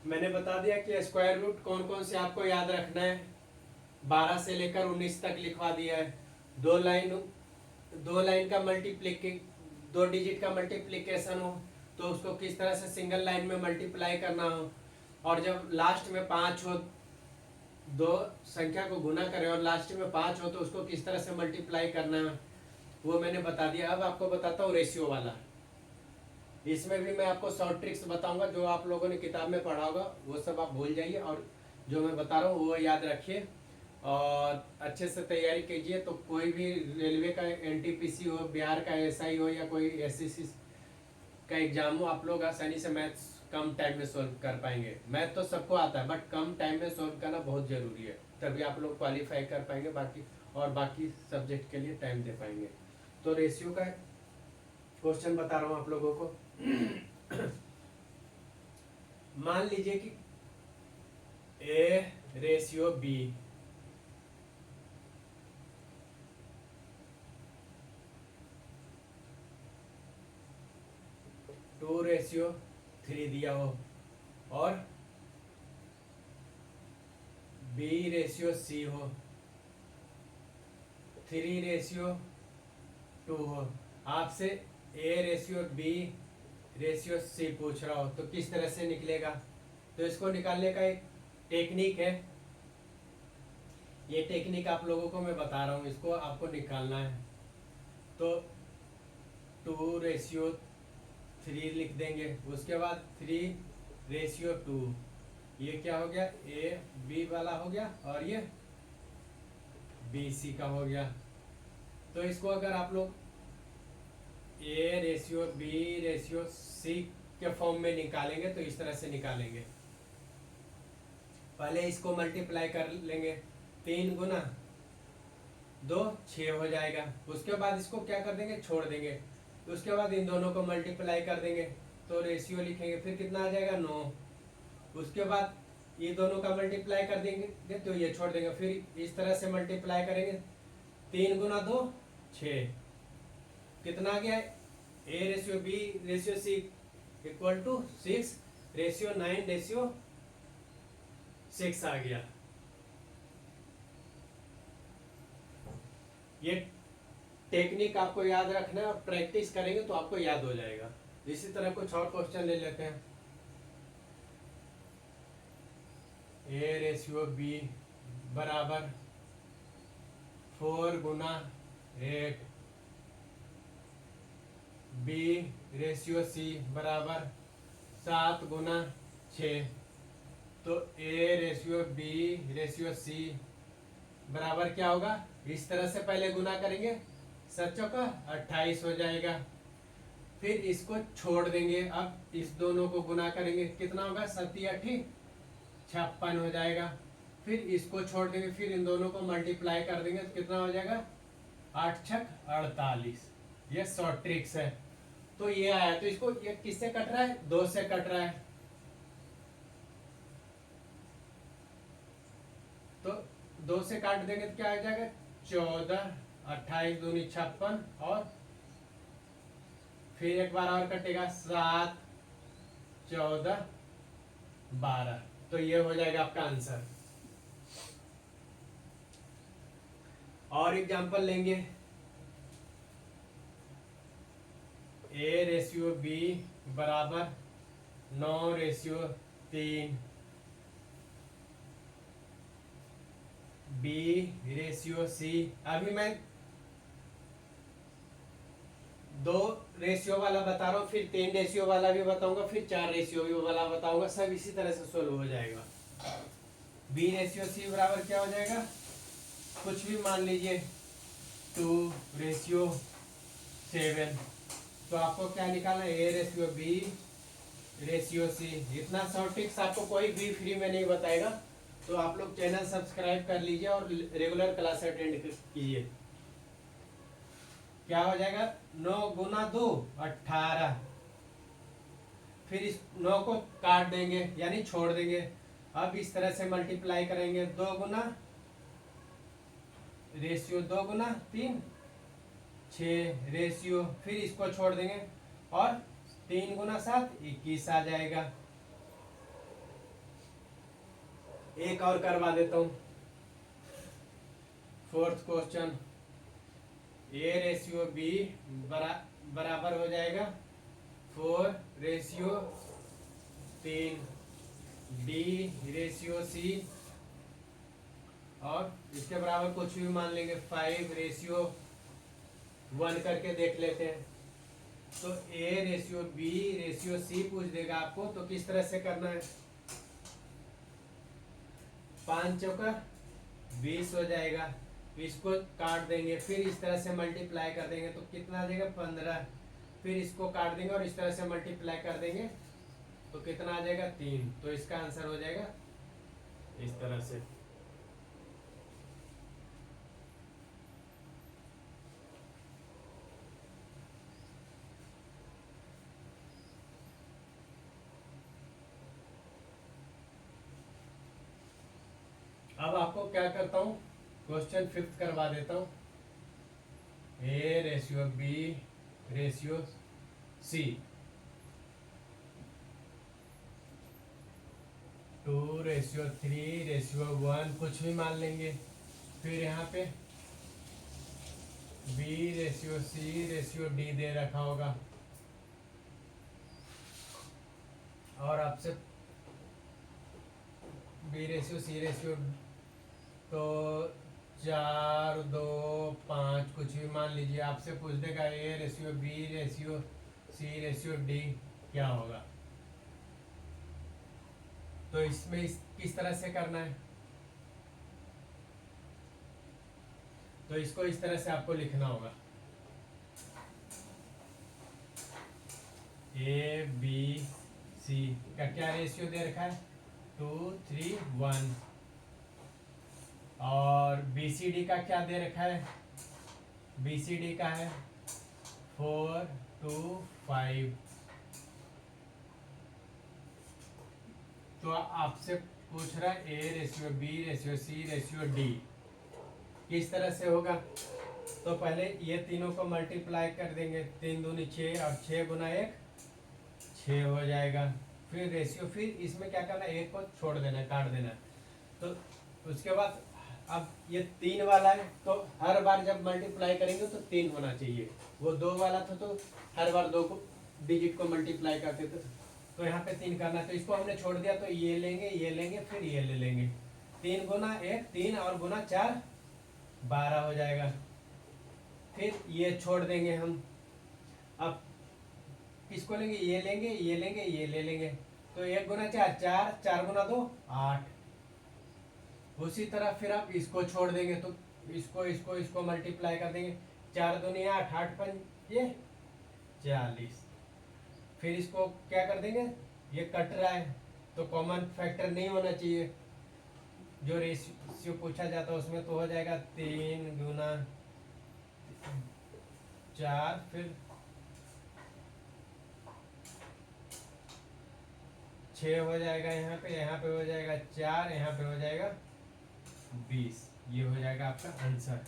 मैंने बता दिया कि स्क्वायर रूट कौन कौन से आपको याद रखना है। 12 से लेकर 19 तक लिखवा दिया है। दो लाइन का मल्टीप्लिके 2 डिजिट का मल्टीप्लिकेशन हो तो उसको किस तरह से सिंगल लाइन में मल्टीप्लाई करना हो, और जब लास्ट में 5 हो, दो संख्या को गुना करें और लास्ट में 5 हो तो उसको किस तरह से मल्टीप्लाई करना है वो मैंने बता दिया। अब आपको बताता हूँ रेशियो वाला। इसमें भी मैं आपको शॉर्ट ट्रिक्स बताऊंगा, जो आप लोगों ने किताब में पढ़ा होगा वो सब आप भूल जाइए, और जो मैं बता रहा हूँ वो याद रखिए और अच्छे से तैयारी कीजिए। तो कोई भी रेलवे का एनटीपीसी हो, बिहार का एसआई हो, या कोई एसएससी का एग्जाम हो, आप लोग आसानी से मैथ्स कम टाइम में सोल्व कर पाएंगे। मैथ तो सबको आता है, बट कम टाइम में सोल्व करना बहुत ज़रूरी है, तभी आप लोग क्वालिफाई कर पाएंगे बाकी, और बाकी सब्जेक्ट के लिए टाइम दे पाएंगे। तो रेशियो का क्वेश्चन बता रहा हूँ आप लोगों को। मान लीजिए कि A ratio B, two ratio 3 दिया हो, और बी रेशियो सी हो, 3 रेशियो 2 हो। आपसे A ratio B ratio C पूछ रहा हो तो किस तरह से निकलेगा। तो इसको निकालने का एक टेक्निक है, ये टेक्निक आप लोगों को मैं बता रहा हूँ, इसको आपको निकालना है। तो 2:3 लिख देंगे, उसके बाद 3:2, ये क्या हो गया, ए बी वाला हो गया और ये बी सी का हो गया। तो इसको अगर आप लोग A ratio B ratio C के फॉर्म में निकालेंगे तो इस तरह से निकालेंगे। पहले इसको मल्टीप्लाई कर लेंगे, 3 गुना 2 6 हो जाएगा। उसके बाद इसको क्या कर देंगे, छोड़ देंगे। उसके बाद इन दोनों को मल्टीप्लाई कर देंगे तो रेशियो लिखेंगे, फिर कितना आ जाएगा 9। उसके बाद ये दोनों का मल्टीप्लाई कर देंगे तो ये छोड़ देंगे, फिर इस तरह से मल्टीप्लाई करेंगे, 3 गुना 2 6, कितना आ गया, A ratio B ratio C equal to 6 ratio 9 ratio 6 आ गया। ये टेक्निक आपको याद रखना है और प्रैक्टिस करेंगे तो आपको याद हो जाएगा। इसी तरह कुछ और क्वेश्चन ले लेते हैं। ए रेशियो बी बराबर 4 गुना 8, बी रेशियो सी बराबर 7 गुना 6। तो A ratio B ratio C बराबर क्या होगा, इस तरह से पहले गुना करेंगे, 7 चौका 28 हो जाएगा। फिर इसको छोड़ देंगे, अब इस दोनों को गुना करेंगे, कितना होगा, 7 8 56 हो जाएगा। फिर इसको छोड़ देंगे, फिर इन दोनों को मल्टीप्लाई कर देंगे तो कितना हो जाएगा, 8 6 48। ये शॉर्ट ट्रिक्स है। तो ये आया, तो इसको ये किससे कट रहा है, 2 से कट रहा है। तो 2 से काट देंगे तो क्या आ जाएगा, 14 28 दूनी 56, और फिर एक बार और कटेगा, 7 14 12। तो ये हो जाएगा आपका आंसर। और एग्जांपल लेंगे, ए रेशियो बी बराबर 9 रेशियो 3, बी रेशियो सी। अभी मैं 2 रेशियो वाला बता रहा हूँ, फिर 3 रेशियो वाला भी बताऊंगा, फिर 4 रेशियो वाला बताऊंगा, सब इसी तरह से सोल्व हो जाएगा। बी रेशियो सी बराबर क्या हो जाएगा, कुछ भी मान लीजिए, 2:7। तो आपको क्या निकालना है, A ratio B ratio C. इतना शॉर्ट ट्रिक्स आपको कोई भी फ्री में नहीं बताएगा, तो आप लोग चैनल सब्सक्राइब कर लीजिए और रेगुलर क्लास अटेंड कीजिए। क्या हो जाएगा, 9 गुना 2 18। फिर इस 9 को काट देंगे यानी छोड़ देंगे। अब इस तरह से मल्टीप्लाई करेंगे, 2 गुना रेशियो 2 गुना 3 6 रेशियो, फिर इसको छोड़ देंगे और 3 गुना 7 21 आ जाएगा। एक और करवा देता हूँ। Fourth question, A ratio B बराबर हो जाएगा 4:3, डी रेशियो सी, और इसके बराबर कुछ भी मान लेंगे 5:1 करके देख लेते हैं। तो A ratio B ratio C पूछ देगा आपको, तो किस तरह से करना है। 5 चौका 20 हो जाएगा, इसको काट देंगे, फिर इस तरह से मल्टीप्लाई कर देंगे तो कितना आ जाएगा 15, फिर इसको काट देंगे और इस तरह से मल्टीप्लाई कर देंगे तो कितना आ जाएगा 3। तो इसका आंसर हो जाएगा इस तरह से। अब आपको क्या करता हूँ, क्वेश्चन 5th करवा देता हूँ। A ratio B ratio C, 2:3:1 कुछ भी मान लेंगे, फिर यहाँ पे B ratio C ratio D दे रखा होगा, और आपसे बी रेशियो सी रेशियो तो 4:2:5 कुछ भी मान लीजिए, आपसे पूछ देगा A ratio B ratio C ratio D क्या होगा। तो इसमें किस तरह से करना है, तो इसको इस तरह से आपको लिखना होगा। ए बी सी का क्या रेशियो दे रखा है 2:3:1, और बी सी डी का क्या दे रखा है, बी सी डी का है 4:2:5। तो आपसे पूछ रहा है A ratio B ratio C ratio D किस तरह से होगा। तो पहले ये तीनों को मल्टीप्लाई कर देंगे, 3 दूनी 6 और 6 गुना 1 6 हो जाएगा। फिर रेशियो, फिर इसमें क्या करना है, एक को छोड़ देना है, काट देना है। तो उसके बाद अब ये 3 वाला है, तो हर बार जब मल्टीप्लाई करेंगे तो 3 होना चाहिए। वो 2 वाला था तो हर बार 2 को डिजिट को मल्टीप्लाई करते थे, तो यहाँ पे 3 करना है। तो इसको हमने छोड़ दिया, तो ये लेंगे फिर ये ले लेंगे। 3 गुना 1 3 और गुना 4 12 हो जाएगा। फिर ये छोड़ देंगे हम, अब किसको लेंगे, ये लेंगे ये ले लेंगे। तो 1 गुना 4 4, 4 गुना 2 8। उसी तरह फिर आप इसको छोड़ देंगे, तो इसको मल्टीप्लाई कर देंगे। 4 दूनी 8 8 5 40। फिर इसको क्या कर देंगे, ये कट रहा है तो कॉमन फैक्टर नहीं होना चाहिए जो रेशियो पूछा जाता है उसमें। तो हो जाएगा 3 गुना 4, फिर 6 हो जाएगा यहाँ पे हो जाएगा 4, यहाँ पे हो जाएगा 20। ये हो जाएगा आपका आंसर।